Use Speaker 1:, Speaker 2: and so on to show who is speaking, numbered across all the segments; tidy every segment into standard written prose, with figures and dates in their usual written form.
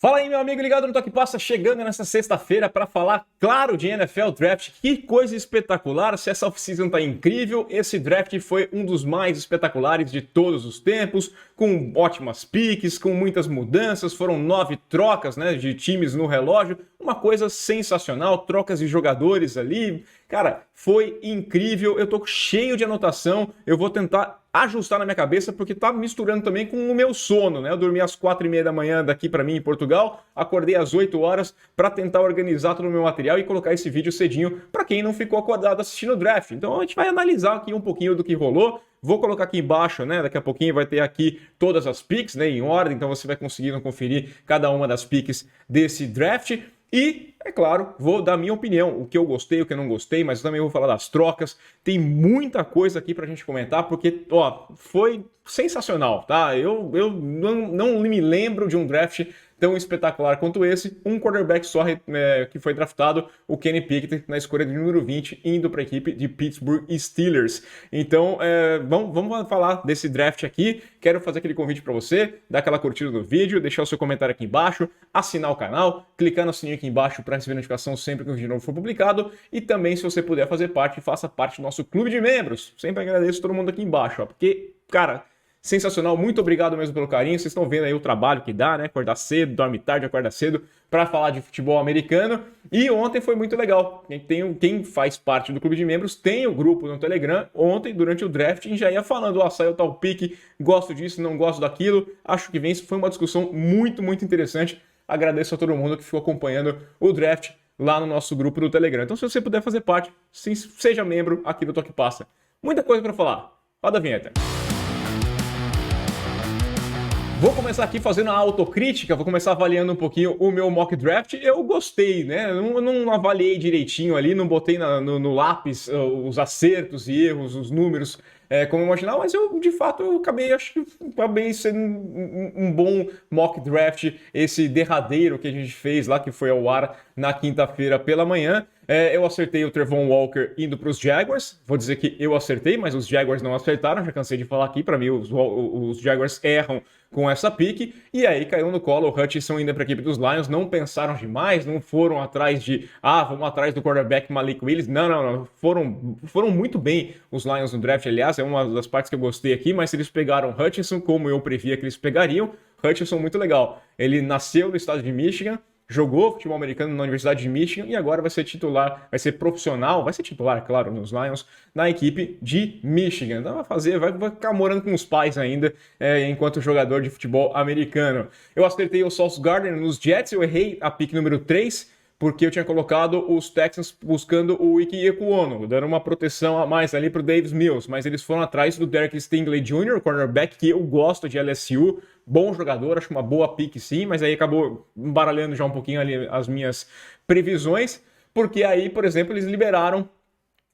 Speaker 1: Fala aí, meu amigo ligado no Toque Passa, chegando nessa sexta-feira para falar, claro, de NFL Draft. Que coisa espetacular, se essa off-season tá incrível, esse draft foi um dos mais espetaculares de todos os tempos, com ótimas piques, com muitas mudanças, foram 9 trocas, né, de times no relógio, uma coisa sensacional, trocas de jogadores ali. Cara, foi incrível, eu tô cheio de anotação, eu vou tentar ajustar na minha cabeça, porque tá misturando também com o meu sono, né? Eu dormi às 4h30 da manhã daqui para mim em Portugal, acordei às 8 horas para tentar organizar todo o meu material e colocar esse vídeo cedinho para quem não ficou acordado assistindo o draft. Então a gente vai analisar aqui um pouquinho do que rolou. Vou colocar aqui embaixo, né? Daqui a pouquinho vai ter aqui todas as picks, né? Em ordem, então você vai conseguir conferir cada uma das picks desse draft. E, é claro, vou dar minha opinião, o que eu gostei, o que eu não gostei, mas também vou falar das trocas. Tem muita coisa aqui pra gente comentar, porque, ó, foi sensacional, tá? Eu não me lembro de um draft tão espetacular quanto esse. Um quarterback só que foi draftado, o Kenny Pickett, na escolha de número 20, indo para a equipe de Pittsburgh Steelers. Então, vamos falar desse draft aqui. Quero fazer aquele convite para você, dar aquela curtida no vídeo, deixar o seu comentário aqui embaixo, assinar o canal, clicar no sininho aqui embaixo para receber notificação sempre que um vídeo novo for publicado. E também, se você puder fazer parte, faça parte do nosso clube de membros. Sempre agradeço todo mundo aqui embaixo, ó, porque, cara, sensacional, muito obrigado mesmo pelo carinho. Vocês estão vendo aí o trabalho que dá, né? Acordar cedo, dorme tarde, acorda cedo para falar de futebol americano. E ontem foi muito legal. Quem faz parte do clube de membros tem o grupo no Telegram. Ontem, durante o draft, a gente já ia falando: ó, saiu tal pique, gosto disso, não gosto daquilo, acho que vence. Foi uma discussão muito, muito interessante. Agradeço a todo mundo que ficou acompanhando o draft lá no nosso grupo do Telegram. Então, se você puder fazer parte, seja membro aqui do Toque Passa. Muita coisa para falar. Roda a vinheta. Vou começar aqui fazendo a autocrítica, vou começar avaliando um pouquinho o meu mock draft. Eu gostei, né? Eu não avaliei direitinho ali, não botei no lápis os acertos e erros, os números como eu imaginava, mas de fato, eu acho que acabei sendo um bom mock draft, esse derradeiro que a gente fez lá, que foi ao ar na quinta-feira pela manhã. Eu acertei o Trevon Walker indo para os Jaguars. Vou dizer que eu acertei, mas os Jaguars não acertaram. Já cansei de falar aqui. Para mim, os Jaguars erram com essa pique. E aí caiu no colo o Hutchinson indo para a equipe dos Lions. Não pensaram demais, não foram atrás vamos atrás do quarterback Malik Willis. Não. Foram muito bem os Lions no draft. Aliás, é uma das partes que eu gostei aqui. Mas eles pegaram o Hutchinson como eu previa que eles pegariam. Hutchinson muito legal. Ele nasceu no estado de Michigan, jogou futebol americano na Universidade de Michigan e agora vai ser titular, vai ser profissional, vai ser titular, claro, nos Lions, na equipe de Michigan. Então vai ficar morando com os pais ainda, enquanto jogador de futebol americano. Eu acertei o Sauce Gardner nos Jets, eu errei a pick número 3, porque eu tinha colocado os Texans buscando o Ike Ekwonu, dando uma proteção a mais ali para o Davis Mills, mas eles foram atrás do Derek Stingley Jr., cornerback, que eu gosto de LSU, bom jogador, acho uma boa pick sim, mas aí acabou embaralhando já um pouquinho ali as minhas previsões, porque aí, por exemplo, eles liberaram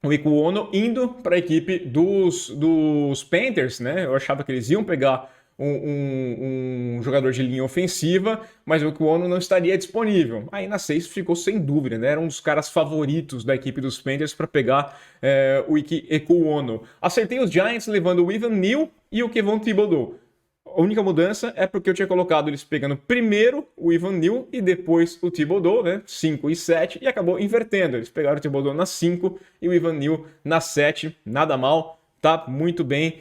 Speaker 1: o Ekwonu indo para a equipe dos Panthers, né? Eu achava que eles iam pegar um jogador de linha ofensiva, mas o Ekwonu não estaria disponível. Aí na 6 ficou sem dúvida, né? Era um dos caras favoritos da equipe dos Panthers para pegar o Ike Ekwonu. Acertei os Giants levando o Evan Neal e o Kevon Thibodeau. A única mudança é porque eu tinha colocado eles pegando primeiro o Evan Neal e depois o Thibodeau, né? 5 e 7, e acabou invertendo. Eles pegaram o Thibodeau na 5 e o Evan Neal na 7. Nada mal, tá muito bem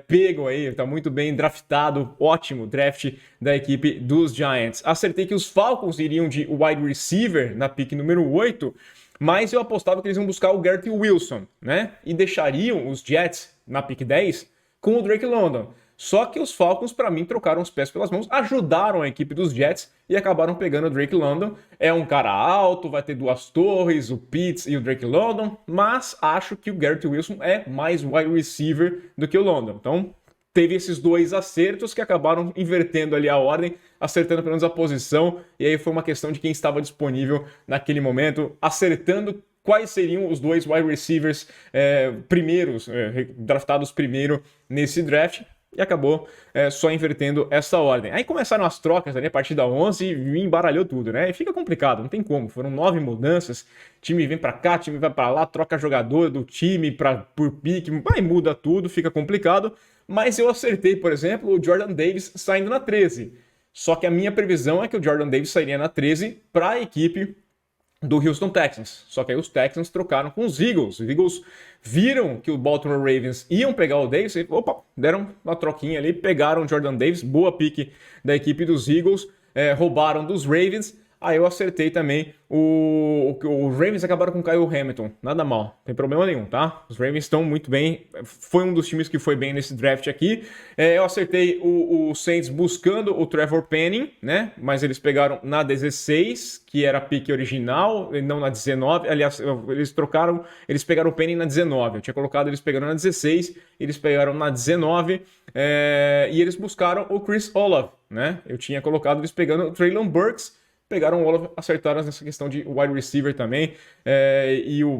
Speaker 1: pego aí, tá muito bem draftado. Ótimo draft da equipe dos Giants. Acertei que os Falcons iriam de wide receiver na pick número 8, mas eu apostava que eles iam buscar o Garrett Wilson, né? E deixariam os Jets na pick 10 com o Drake London. Só que os Falcons, para mim, trocaram os pés pelas mãos, ajudaram a equipe dos Jets e acabaram pegando o Drake London. É um cara alto, vai ter 2 torres, o Pitts e o Drake London, mas acho que o Garrett Wilson é mais wide receiver do que o London. Então, teve esses 2 acertos que acabaram invertendo ali a ordem, acertando pelo menos a posição, e aí foi uma questão de quem estava disponível naquele momento, acertando quais seriam os 2 wide receivers primeiros, draftados primeiro nesse draft. E acabou só invertendo essa ordem. Aí começaram as trocas ali a partir da 11 e embaralhou tudo, né? E fica complicado, não tem como. Foram 9 mudanças, time vem pra cá, time vai pra lá, troca jogador do time por pique, aí muda tudo, fica complicado. Mas eu acertei, por exemplo, o Jordan Davis saindo na 13. Só que a minha previsão é que o Jordan Davis sairia na 13 para a equipe do Houston Texans. Só que aí os Texans trocaram com os Eagles. Os Eagles viram que o Baltimore Ravens iam pegar o Davis e, deram uma troquinha ali, pegaram o Jordan Davis, boa pique da equipe dos Eagles, roubaram dos Ravens. Aí eu acertei também o Ravens acabaram com o Kyle Hamilton. Nada mal, não tem problema nenhum, tá? Os Ravens estão muito bem. Foi um dos times que foi bem nesse draft aqui. Eu acertei o Saints buscando o Trevor Penning, né? Mas eles pegaram na 16, que era a pick original, não na 19. Aliás, eles pegaram o Penning na 19. Eu tinha colocado eles pegando na 16, eles pegaram na 19. E eles buscaram o Chris Olave, né? Eu tinha colocado eles pegando o Treylon Burks. Pegaram o Olave, acertaram nessa questão de wide receiver também.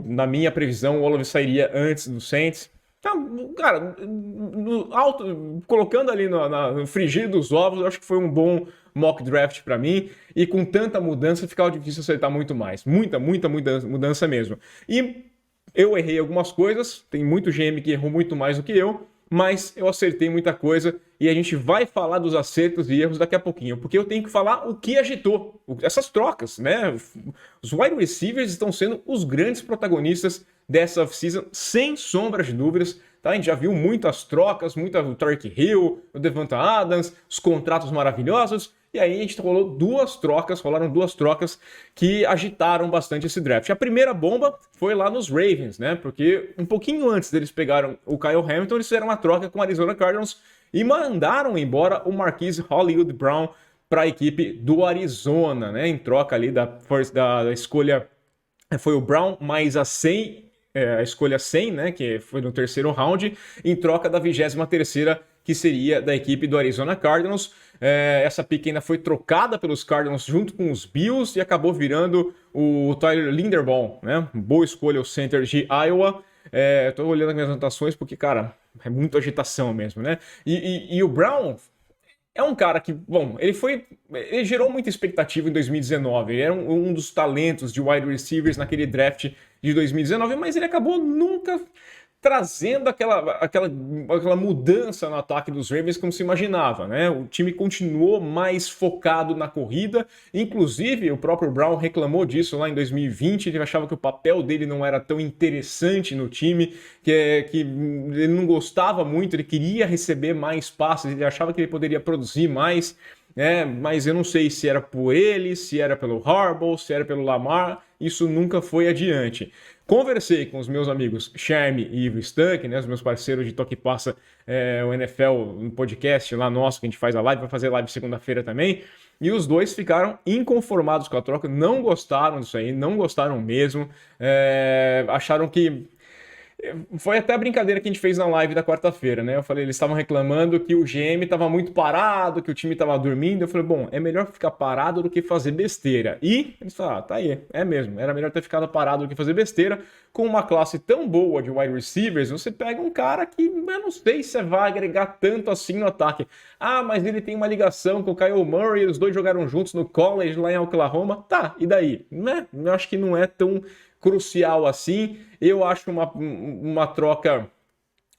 Speaker 1: Na minha previsão, o Olave sairia antes do Saints. Então, cara, colocando ali no frigir dos ovos, eu acho que foi um bom mock draft para mim. E com tanta mudança, ficava difícil acertar muito mais. Muita mudança mesmo. E eu errei algumas coisas. Tem muito GM que errou muito mais do que eu. Mas eu acertei muita coisa e a gente vai falar dos acertos e erros daqui a pouquinho, porque eu tenho que falar o que agitou, essas trocas, né? Os wide receivers estão sendo os grandes protagonistas dessa off-season, sem sombra de dúvidas, tá? A gente já viu muitas trocas, o Tyreek Hill, o Devonta Adams, os contratos maravilhosos, e aí a gente rolaram duas trocas que agitaram bastante esse draft. A primeira bomba foi lá nos Ravens, né? Porque um pouquinho antes deles pegaram o Kyle Hamilton, eles fizeram uma troca com o Arizona Cardinals e mandaram embora o Marquise Hollywood Brown para a equipe do Arizona, né? Em troca ali da escolha, foi o Brown mais a 100, a escolha 100, né? Que foi no terceiro round, em troca da 23ª, que seria da equipe do Arizona Cardinals. Essa pick ainda foi trocada pelos Cardinals junto com os Bills e acabou virando o Tyler Linderbaum, né? Boa escolha, o center de Iowa. Tô olhando as minhas anotações porque, cara, é muita agitação mesmo, né? E o Brown é um cara que, bom, ele gerou muita expectativa em 2019. Ele era um dos talentos de wide receivers naquele draft de 2019, mas ele acabou nunca trazendo aquela mudança no ataque dos Ravens como se imaginava, né? O time continuou mais focado na corrida, inclusive o próprio Brown reclamou disso lá em 2020, ele achava que o papel dele não era tão interessante no time, que ele não gostava muito, ele queria receber mais passes, ele achava que ele poderia produzir mais, mas eu não sei se era por ele, se era pelo Harbaugh, se era pelo Lamar, isso nunca foi adiante. Conversei com os meus amigos Charme e Ivo Stuck, né, os meus parceiros de Toque Passa, o NFL, no podcast lá nosso, que a gente faz a live, vai fazer live segunda-feira também, e os dois ficaram inconformados com a troca, não gostaram disso aí, não gostaram mesmo, acharam que... Foi até a brincadeira que a gente fez na live da quarta-feira, né? Eu falei, eles estavam reclamando que o GM estava muito parado, que o time estava dormindo. Eu falei, bom, é melhor ficar parado do que fazer besteira. E eles falaram, tá aí, é mesmo, era melhor ter ficado parado do que fazer besteira. Com uma classe tão boa de wide receivers, você pega um cara que eu não sei se vai agregar tanto assim no ataque. Ah, mas ele tem uma ligação com o Kyle Murray, os dois jogaram juntos no college lá em Oklahoma. Tá, e daí? Né? Eu acho que não é tão crucial assim. Eu acho uma troca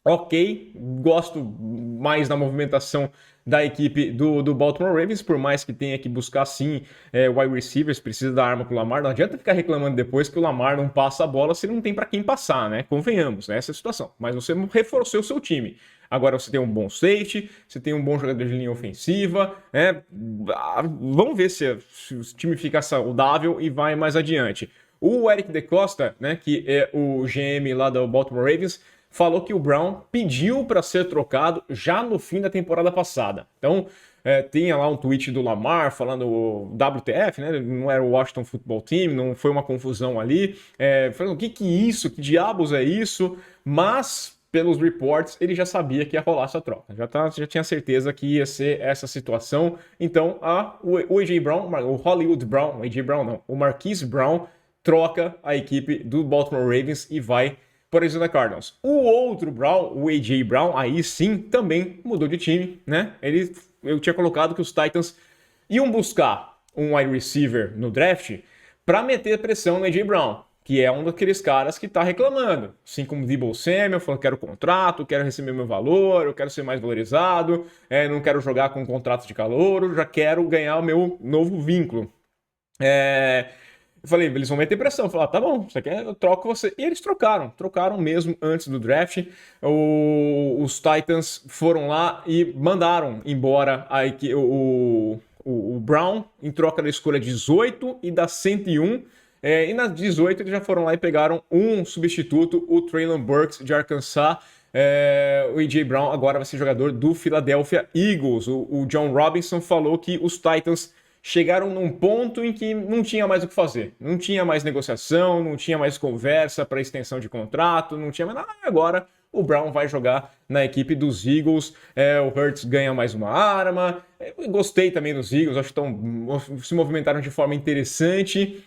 Speaker 1: ok, gosto mais da movimentação da equipe do Baltimore Ravens, por mais que tenha que buscar sim wide receivers, precisa dar arma pro Lamar, não adianta ficar reclamando depois que o Lamar não passa a bola se não tem para quem passar, né? Convenhamos, né? Essa é a situação, mas você reforçou o seu time. Agora você tem um bom safety, você tem um bom jogador de linha ofensiva, né? Vamos ver se o time fica saudável e vai mais adiante. O Eric DeCosta, né, que é o GM lá do Baltimore Ravens, falou que o Brown pediu para ser trocado já no fim da temporada passada. Então, tinha lá um tweet do Lamar falando o WTF, né? Não era o Washington Football Team, não foi uma confusão ali. Falando, o que é isso? Que diabos é isso? Mas, pelos reports, ele já sabia que ia rolar essa troca. Já tinha certeza que ia ser essa situação. Então, o A.J. Brown, o Hollywood Brown, o A.J. Brown não, o Marquise Brown, troca a equipe do Baltimore Ravens e vai para o Arizona Cardinals. O outro Brown, o A.J. Brown, aí sim, também mudou de time, né? Eu tinha colocado que os Titans iam buscar um wide receiver no draft para meter pressão no A.J. Brown. que é um daqueles caras que tá reclamando. Assim como o Deebo Samuel, falando quero contrato, quero receber meu valor, eu quero ser mais valorizado, não quero jogar com contrato de calouro, já quero ganhar o meu novo vínculo. Eu falei, eles vão meter pressão. Eu falei, tá bom, você quer? Eu troco você. E eles trocaram mesmo antes do draft. Os Titans foram lá e mandaram embora o Brown em troca da escolha 18 e da 101. E nas 18 eles já foram lá e pegaram um substituto, o Treylon Burks de Arkansas. O A.J. Brown agora vai ser jogador do Philadelphia Eagles. O John Robinson falou que os Titans chegaram num ponto em que não tinha mais o que fazer. Não tinha mais negociação, não tinha mais conversa para extensão de contrato, não tinha mais nada. Agora o Brown vai jogar na equipe dos Eagles. O Hurts ganha mais uma arma. Gostei também dos Eagles, acho que se movimentaram de forma interessante.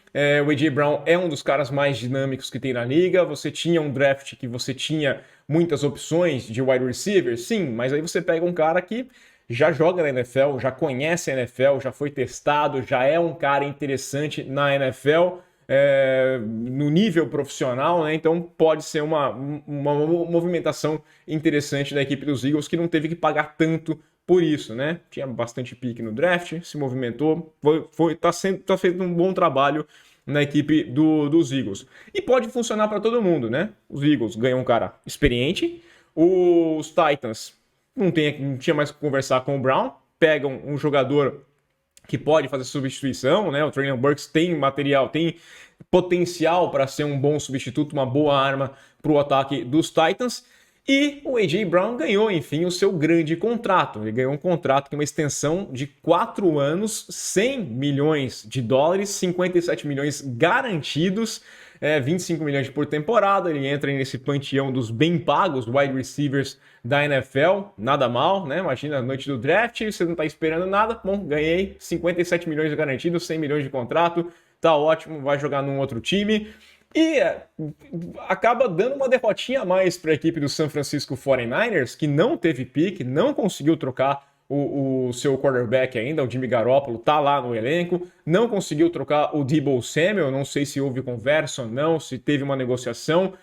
Speaker 1: O A.J. Brown é um dos caras mais dinâmicos que tem na liga. Você tinha um draft que você tinha muitas opções de wide receiver, sim, mas aí você pega um cara que já joga na NFL, já conhece a NFL, já foi testado, já é um cara interessante na NFL, no nível profissional, né? Então pode ser uma movimentação interessante da equipe dos Eagles, que não teve que pagar tanto por isso, né? Tinha bastante pique no draft, se movimentou, tá fazendo um bom trabalho na equipe dos Eagles. E pode funcionar para todo mundo, né? Os Eagles ganham um cara experiente, os Titans não tinha mais que conversar com o Brown, pegam um jogador que pode fazer substituição, né? O Treylon Burks tem material, tem potencial para ser um bom substituto, uma boa arma para o ataque dos Titans. E o A.J. Brown ganhou, enfim, o seu grande contrato. Ele ganhou um contrato com uma extensão de 4 anos, 100 milhões de dólares, 57 milhões garantidos, 25 milhões por temporada. Ele entra nesse panteão dos bem pagos wide receivers da NFL. Nada mal, né? Imagina a noite do draft, você não está esperando nada. Bom, ganhei 57 milhões garantidos, 100 milhões de contrato. Tá ótimo, vai jogar num outro time. E acaba dando uma derrotinha a mais para a equipe do San Francisco 49ers, que não teve pique, não conseguiu trocar o seu quarterback ainda, o Jimmy Garoppolo tá lá no elenco, não conseguiu trocar o Deebo Samuel, não sei se houve conversa ou não, se teve uma negociação,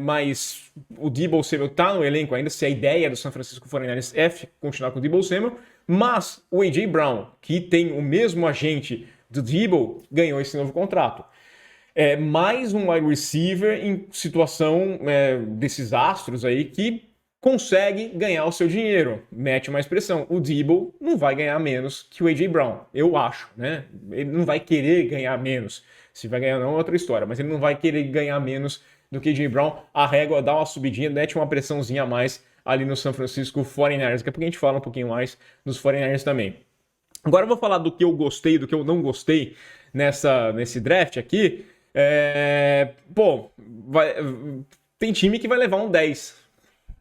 Speaker 1: mas o Deebo Samuel tá no elenco ainda, se a ideia do San Francisco 49ers é continuar com o Deebo Samuel, mas o A.J. Brown, que tem o mesmo agente do Deebo, ganhou esse novo contrato. Mais um wide receiver em situação desses astros aí que consegue ganhar o seu dinheiro, mete mais pressão. O Deebo não vai ganhar menos que o A.J. Brown, eu acho, né? Ele não vai querer ganhar menos. Se vai ganhar não é outra história, mas ele não vai querer ganhar menos do que A.J. Brown. A régua dá uma subidinha, mete uma pressãozinha a mais ali no San Francisco 49ers. Daqui a pouco a gente fala um pouquinho mais dos 49ers também. Agora eu vou falar do que eu gostei e do que eu não gostei nesse draft aqui. Tem time que vai levar um 10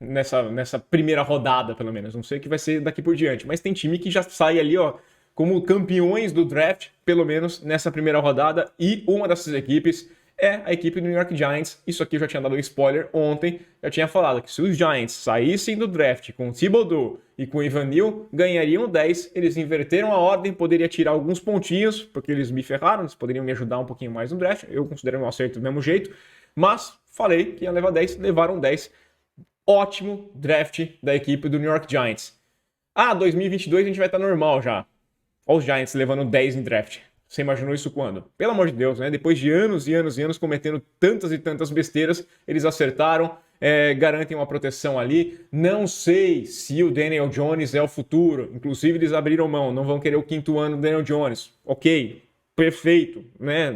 Speaker 1: nessa primeira rodada, pelo menos. Não sei o que vai ser daqui por diante, mas tem time que já sai ali, ó, como campeões do draft, pelo menos nessa primeira rodada, e uma dessas equipes é a equipe do New York Giants. Isso aqui eu já tinha dado um spoiler ontem, eu tinha falado que se os Giants saíssem do draft com o Thibodeau e com o Evan Neal, ganhariam 10, eles inverteram a ordem, poderia tirar alguns pontinhos, porque eles me ferraram, eles poderiam me ajudar um pouquinho mais no draft, eu considero um acerto do mesmo jeito, mas falei que ia levar 10, levaram 10, ótimo draft da equipe do New York Giants. 2022 a gente vai estar normal já, olha os Giants levando 10 em draft. Você imaginou isso quando? Pelo amor de Deus, né? Depois de anos e anos e anos cometendo tantas e tantas besteiras, eles acertaram, garantem uma proteção ali. Não sei se o Daniel Jones é o futuro. Inclusive, eles abriram mão, não vão querer o 5º ano do Daniel Jones. Ok, perfeito, né?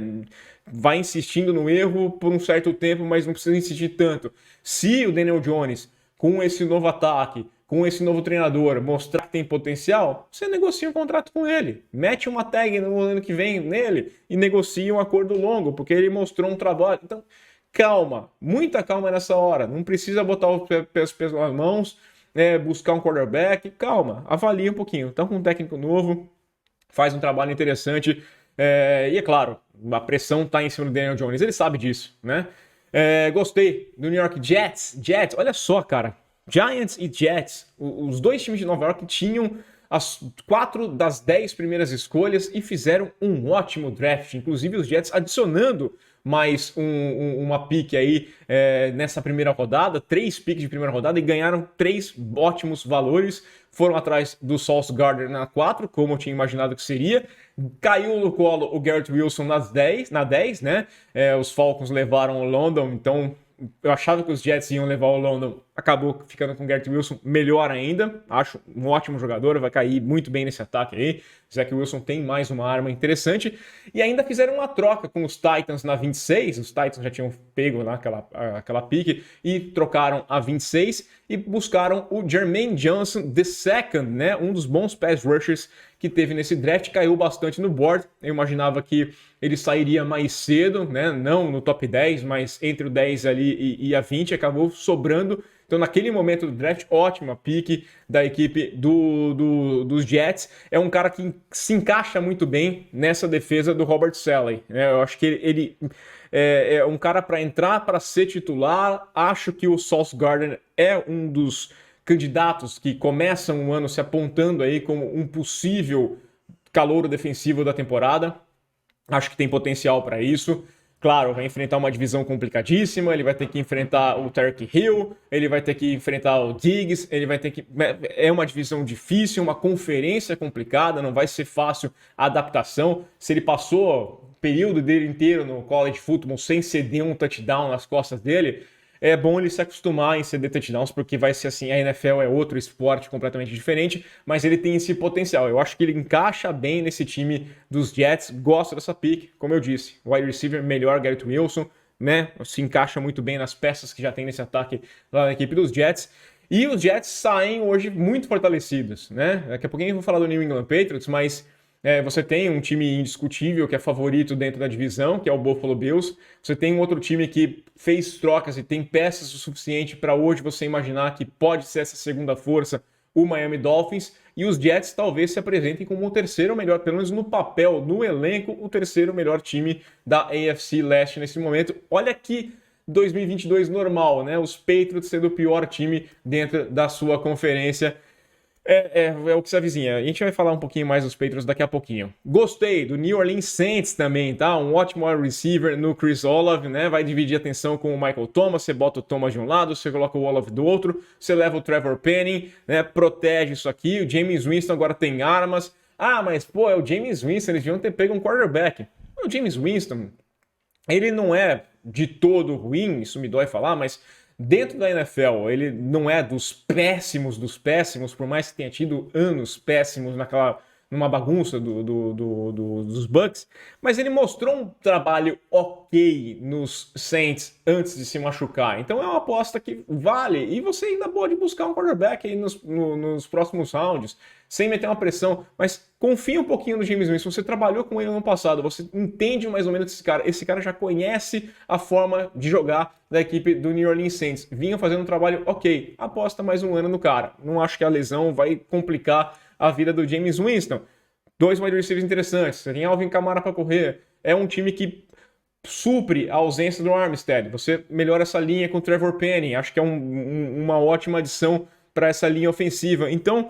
Speaker 1: Vai insistindo no erro por um certo tempo, mas não precisa insistir tanto. Se o Daniel Jones, com esse novo ataque, com esse novo treinador, mostrar que tem potencial, você negocia um contrato com ele. Mete uma tag no ano que vem nele e negocia um acordo longo, porque ele mostrou um trabalho. Então, calma, muita calma nessa hora. Não precisa botar os pés nas mãos, buscar um quarterback. Calma, avalia um pouquinho. Então, com um técnico novo, faz um trabalho interessante. E é claro, a pressão está em cima do Daniel Jones. Ele sabe disso, né? Gostei do New York Jets. Olha só, cara. Giants e Jets, os dois times de Nova York tinham as 4 das 10 primeiras escolhas e fizeram um ótimo draft. Inclusive os Jets adicionando mais uma pick aí nessa primeira rodada, 3 picks de primeira rodada, e ganharam 3 ótimos valores. Foram atrás do Sauce Gardner na 4, como eu tinha imaginado que seria. Caiu no colo o Garrett Wilson na 10, né? Os Falcons levaram o London, então eu achava que os Jets iam levar o London, acabou ficando com o Garrett Wilson, melhor ainda. Acho um ótimo jogador, vai cair muito bem nesse ataque aí. Zach Wilson tem mais uma arma interessante. E ainda fizeram uma troca com os Titans na 26. Os Titans já tinham pego lá aquela pique e trocaram a 26 e buscaram o Jermaine Johnson II, né? Um dos bons pass rushers que teve nesse draft, caiu bastante no board. Eu imaginava que ele sairia mais cedo, né? Não no top 10, mas entre o 10 ali e a 20, acabou sobrando. Então, naquele momento do draft, ótima pick da equipe dos Jets. É um cara que se encaixa muito bem nessa defesa do Robert Saleh, né? Eu acho que ele é um cara para entrar, para ser titular. Acho que o Sauce Gardner é um dos candidatos que começam o ano se apontando aí como um possível calouro defensivo da temporada. Acho que tem potencial para isso. Claro, vai enfrentar uma divisão complicadíssima, ele vai ter que enfrentar o Tyreek Hill, ele vai ter que enfrentar o Diggs, ele vai ter que... É uma divisão difícil, uma conferência complicada, não vai ser fácil a adaptação. Se ele passou o período dele inteiro no college football sem ceder um touchdown nas costas dele, é bom ele se acostumar em ceder touchdowns, porque vai ser assim, a NFL é outro esporte completamente diferente, mas ele tem esse potencial. Eu acho que ele encaixa bem nesse time dos Jets, gosto dessa pick, como eu disse, wide receiver melhor, Garrett Wilson, né? Se encaixa muito bem nas peças que já tem nesse ataque lá na equipe dos Jets. E os Jets saem hoje muito fortalecidos, né? Daqui a pouquinho eu vou falar do New England Patriots, mas... você tem um time indiscutível que é favorito dentro da divisão, que é o Buffalo Bills. Você tem um outro time que fez trocas e tem peças o suficiente para hoje você imaginar que pode ser essa segunda força, o Miami Dolphins. E os Jets talvez se apresentem como o terceiro melhor, pelo menos no papel, no elenco, o terceiro melhor time da AFC Leste nesse momento. Olha que 2022 normal, né? Os Patriots sendo o pior time dentro da sua conferência. É o que se avizinha. A gente vai falar um pouquinho mais dos Patriots daqui a pouquinho. Gostei do New Orleans Saints também, tá? Um ótimo wide receiver no Chris Olave, né? Vai dividir a atenção com o Michael Thomas. Você bota o Thomas de um lado, você coloca o Olave do outro, você leva o Trevor Penning, né? Protege isso aqui. O James Winston agora tem armas. Ah, mas pô, é o James Winston, eles deviam ter pego um quarterback. O James Winston, ele não é de todo ruim, isso me dói falar, mas dentro da NFL, ele não é dos péssimos, por mais que tenha tido anos péssimos numa bagunça dos Bucks, mas ele mostrou um trabalho ok nos Saints antes de se machucar. Então é uma aposta que vale, e você ainda pode buscar um quarterback aí nos próximos rounds, sem meter uma pressão, mas confia um pouquinho no James Winston. Você trabalhou com ele no ano passado, você entende mais ou menos esse cara já conhece a forma de jogar da equipe do New Orleans Saints. Vinha fazendo um trabalho ok, aposta mais um ano no cara. Não acho que a lesão vai complicar a vida do James Winston. 2 wide receivers interessantes, você tem Alvin Kamara para correr, é um time que supre a ausência do Armstead. Você melhora essa linha com o Trevor Penning, acho que é uma ótima adição para essa linha ofensiva. Então,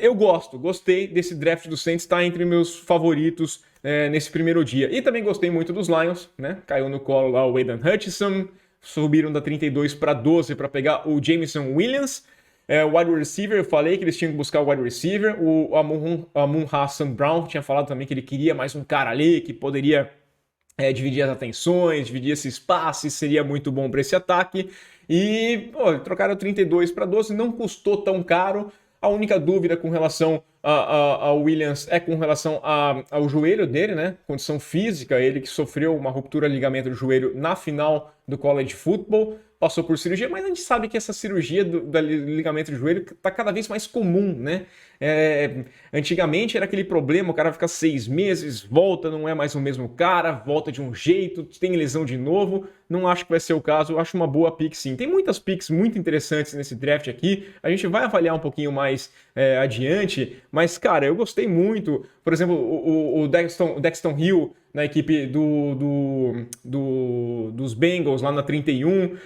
Speaker 1: eu gostei desse draft do Saints, está entre meus favoritos nesse primeiro dia. E também gostei muito dos Lions, né? Caiu no colo lá o Aidan Hutchinson, subiram da 32 para 12 para pegar o Jameson Williams. O wide receiver, eu falei que eles tinham que buscar o wide receiver. O Amon-Ra St. Brown tinha falado também que ele queria mais um cara ali que poderia dividir as atenções, dividir esses passes, seria muito bom para esse ataque. E trocaram 32 para 12, não custou tão caro. A única dúvida com relação ao Williams é com relação ao joelho dele, né? Condição física, ele que sofreu uma ruptura de ligamento do joelho na final do college football, passou por cirurgia, mas a gente sabe que essa cirurgia do ligamento do joelho está cada vez mais comum, né? Antigamente era aquele problema, o cara fica 6 meses, volta, não é mais o mesmo cara, volta de um jeito, tem lesão de novo. Não acho que vai ser o caso, eu acho uma boa pick sim. Tem muitas picks muito interessantes nesse draft aqui, a gente vai avaliar um pouquinho mais adiante, mas cara, eu gostei muito. Por exemplo, o Dexton Hill na equipe dos Bengals lá na 31.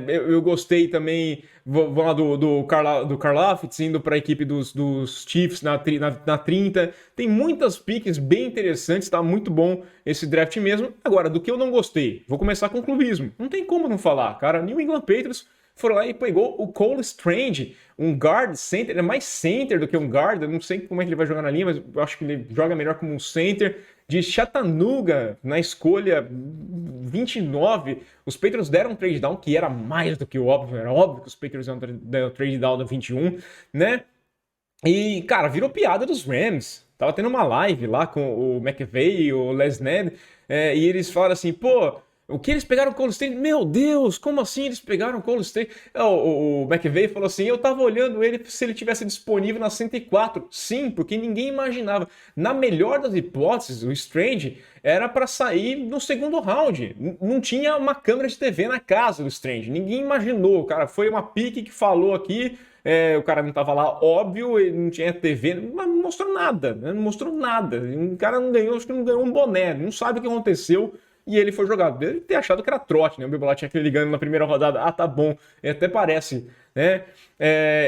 Speaker 1: Eu gostei também, vou lá do Karlaftis indo para a equipe dos Chiefs na 30. Tem muitas piques bem interessantes, tá muito bom esse draft mesmo. Agora, do que eu não gostei, vou começar com o clubismo. Não tem como não falar, cara. New England Patriots foram lá e pegou o Cole Strange, um guard center, ele é mais center do que um guard, eu não sei como é que ele vai jogar na linha, mas eu acho que ele joga melhor como um center, de Chattanooga, na escolha 29, os Patriots deram um trade down, que era mais do que óbvio, era óbvio que os Patriots deram um trade down da 21, né? E, cara, virou piada dos Rams. Tava tendo uma live lá com o McVay e o Les Ned, e eles falaram assim, pô, o que eles pegaram o Cole Strange? Meu Deus, como assim eles pegaram o Cole Strange? O McVay falou assim, eu tava olhando ele se ele tivesse disponível na 104. Sim, porque ninguém imaginava. Na melhor das hipóteses, o Strange era para sair no segundo round. Não tinha uma câmera de TV na casa do Strange. Ninguém imaginou, cara. Foi uma pique que falou aqui. O cara não tava lá, óbvio, ele não tinha TV, mas não mostrou nada, né? Não mostrou nada. O cara não ganhou, acho que não ganhou um boné, não sabe o que aconteceu. E ele foi jogado. Deve ter achado que era trote, né? O Bill Belichick ligando na primeira rodada. Ah, tá bom. Até parece, né?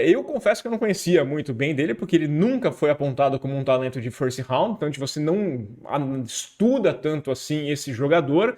Speaker 1: Eu confesso que eu não conhecia muito bem dele, porque ele nunca foi apontado como um talento de first round. Então, você não estuda tanto assim esse jogador.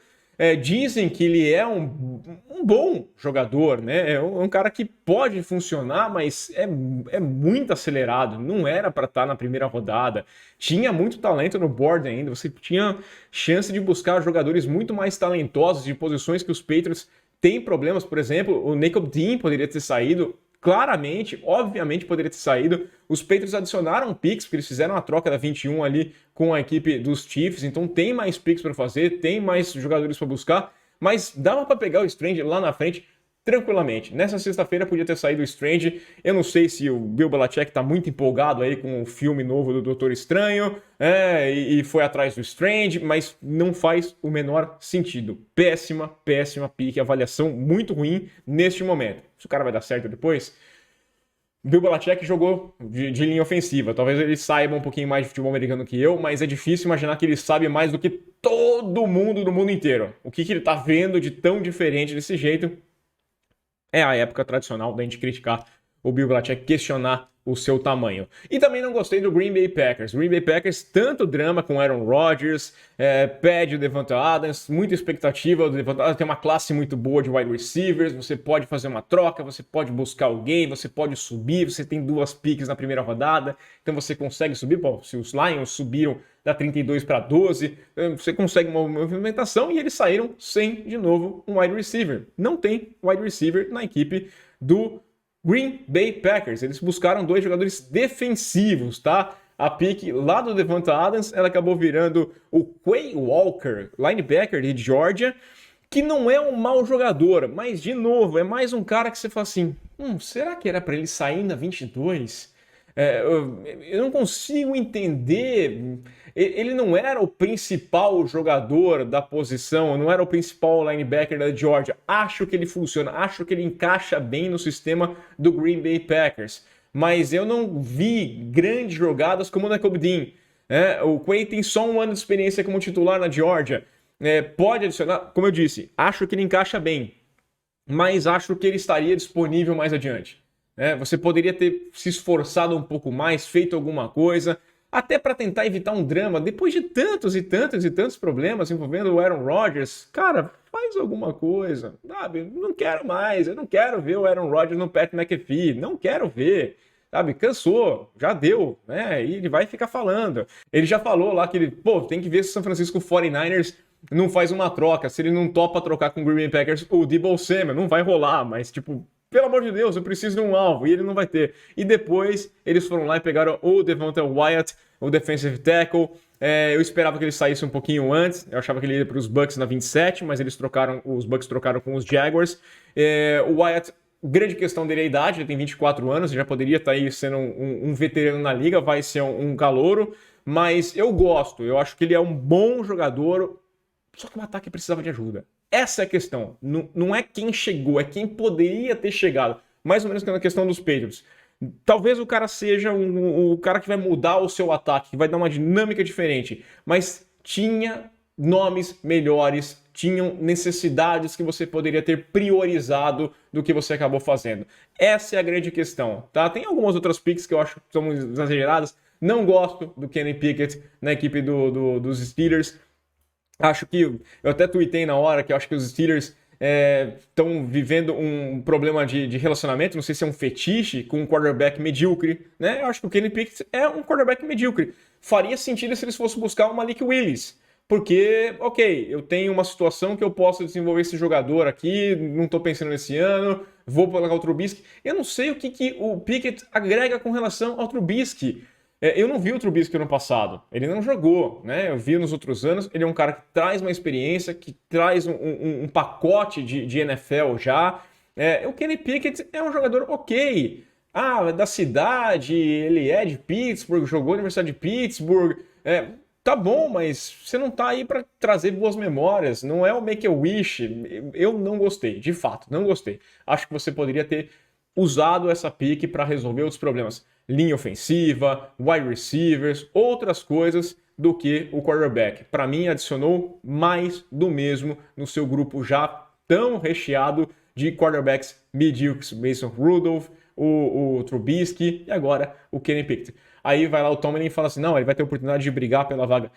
Speaker 1: Dizem que ele é um bom jogador, né? É um cara que pode funcionar, mas é muito acelerado. Não era para estar na primeira rodada. Tinha muito talento no board ainda. Você tinha chance de buscar jogadores muito mais talentosos de posições que os Patriots têm problemas. Por exemplo, o Nakobe Dean poderia ter saído. Claramente, obviamente poderia ter saído. Os Patriots adicionaram picks, porque eles fizeram a troca da 21 ali com a equipe dos Chiefs, então tem mais picks para fazer, tem mais jogadores para buscar, mas dava para pegar o Strange lá na frente tranquilamente. Nessa sexta-feira podia ter saído o Strange. Eu não sei se o Bill Belichick tá muito empolgado aí com o filme novo do Doutor Estranho, e foi atrás do Strange, mas não faz o menor sentido. Péssima pique, avaliação muito ruim neste momento. Se o cara vai dar certo depois... Bill Belichick jogou de linha ofensiva. Talvez ele saiba um pouquinho mais de futebol americano que eu, mas é difícil imaginar que ele sabe mais do que todo mundo do mundo inteiro. O que ele tá vendo de tão diferente desse jeito é a época tradicional da gente criticar o Bill Belichick, questionar o seu tamanho. E também não gostei do Green Bay Packers. Green Bay Packers, tanto drama com Aaron Rodgers, pede o Davante Adams, muita expectativa. O Davante Adams tem uma classe muito boa de wide receivers, você pode fazer uma troca, você pode buscar alguém, você pode subir, você tem 2 picks na primeira rodada, então você consegue subir. Bom, se os Lions subiram da 32 para 12, você consegue uma movimentação e eles saíram sem, de novo, um wide receiver. Não tem wide receiver na equipe do Green Bay Packers. Eles buscaram 2 jogadores defensivos, tá? A pique lá do Davante Adams, ela acabou virando o Quay Walker, linebacker de Georgia, que não é um mau jogador, mas, de novo, é mais um cara que você fala assim, será que era para ele sair na 22? Eu não consigo entender. Ele não era o principal jogador da posição, não era o principal linebacker da Georgia. Acho que ele funciona, acho que ele encaixa bem no sistema do Green Bay Packers. Mas eu não vi grandes jogadas como o Nakobe Dean. O Quay tem só 1 ano de experiência como titular na Georgia. Pode adicionar, como eu disse, acho que ele encaixa bem, mas acho que ele estaria disponível mais adiante. Você poderia ter se esforçado um pouco mais, feito alguma coisa, até para tentar evitar um drama, depois de tantos e tantos problemas envolvendo o Aaron Rodgers. Cara, faz alguma coisa, sabe? Não quero mais, eu não quero ver o Aaron Rodgers no Pat McAfee, não quero ver, sabe? Cansou, já deu, né? E ele vai ficar falando. Ele já falou lá que ele, tem que ver se o San Francisco 49ers não faz uma troca, se ele não topa trocar com o Green Bay Packers, o Deebo Samuel, não vai rolar, mas tipo... Pelo amor de Deus, eu preciso de um alvo, e ele não vai ter. E depois, eles foram lá e pegaram o Devonta Wyatt, o defensive tackle. Eu esperava que ele saísse um pouquinho antes, eu achava que ele ia para os Bucks na 27, mas os Bucks trocaram com os Jaguars. O Wyatt, grande questão dele é a idade, ele tem 24 anos, ele já poderia estar aí sendo um veterano na liga, vai ser um calouro, mas eu gosto, eu acho que ele é um bom jogador, só que o ataque precisava de ajuda. Essa é a questão. Não é quem chegou, é quem poderia ter chegado. Mais ou menos na questão dos Patriots. Talvez o cara seja o cara que vai mudar o seu ataque, que vai dar uma dinâmica diferente, mas tinha nomes melhores, tinham necessidades que você poderia ter priorizado do que você acabou fazendo. Essa é a grande questão, tá? Tem algumas outras picks que eu acho que são exageradas. Não gosto do Kenny Pickett na equipe dos Steelers. Acho que, eu até tuitei na hora que eu acho que os Steelers estão vivendo um problema de relacionamento, não sei se é um fetiche com um quarterback medíocre, né? Eu acho que o Kenny Pickett é um quarterback medíocre. Faria sentido se eles fossem buscar o Malik Willis, porque, ok, eu tenho uma situação que eu posso desenvolver esse jogador aqui, não estou pensando nesse ano, vou colocar o Trubisky. Eu não sei o que o Pickett agrega com relação ao Trubisky. Eu não vi o Trubisky ano passado, ele não jogou, né? Eu vi nos outros anos, ele é um cara que traz uma experiência, que traz um pacote de NFL já. O Kenny Pickett é um jogador ok. Ah, da cidade, ele é de Pittsburgh, jogou na Universidade de Pittsburgh. Tá bom, mas você não tá aí para trazer boas memórias, não é o Make-A-Wish. Eu não gostei, de fato, não gostei. Acho que você poderia ter usado essa pick para resolver outros problemas. Linha ofensiva, wide receivers, outras coisas do que o quarterback. Para mim, adicionou mais do mesmo no seu grupo já tão recheado de quarterbacks medíocres. Mason Rudolph, o Trubisky e agora o Kenny Pickett. Aí vai lá o Tomlin e fala assim, não, ele vai ter a oportunidade de brigar pela vaga.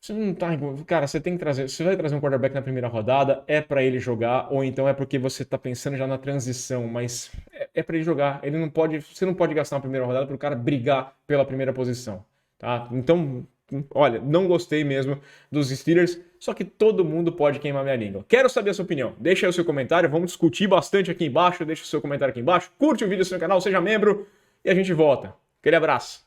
Speaker 1: Você não tá, cara, você tem que trazer, você vai trazer um quarterback na primeira rodada, é para ele jogar, ou então é porque você tá pensando já na transição, mas é para ele jogar. Ele não pode, você não pode gastar uma primeira rodada para o cara brigar pela primeira posição, tá? Então, olha, não gostei mesmo dos Steelers, só que todo mundo pode queimar minha língua. Quero saber a sua opinião. Deixa aí o seu comentário, vamos discutir bastante aqui embaixo, deixa o seu comentário aqui embaixo, curte o vídeo no seu canal, seja membro e a gente volta. Aquele abraço.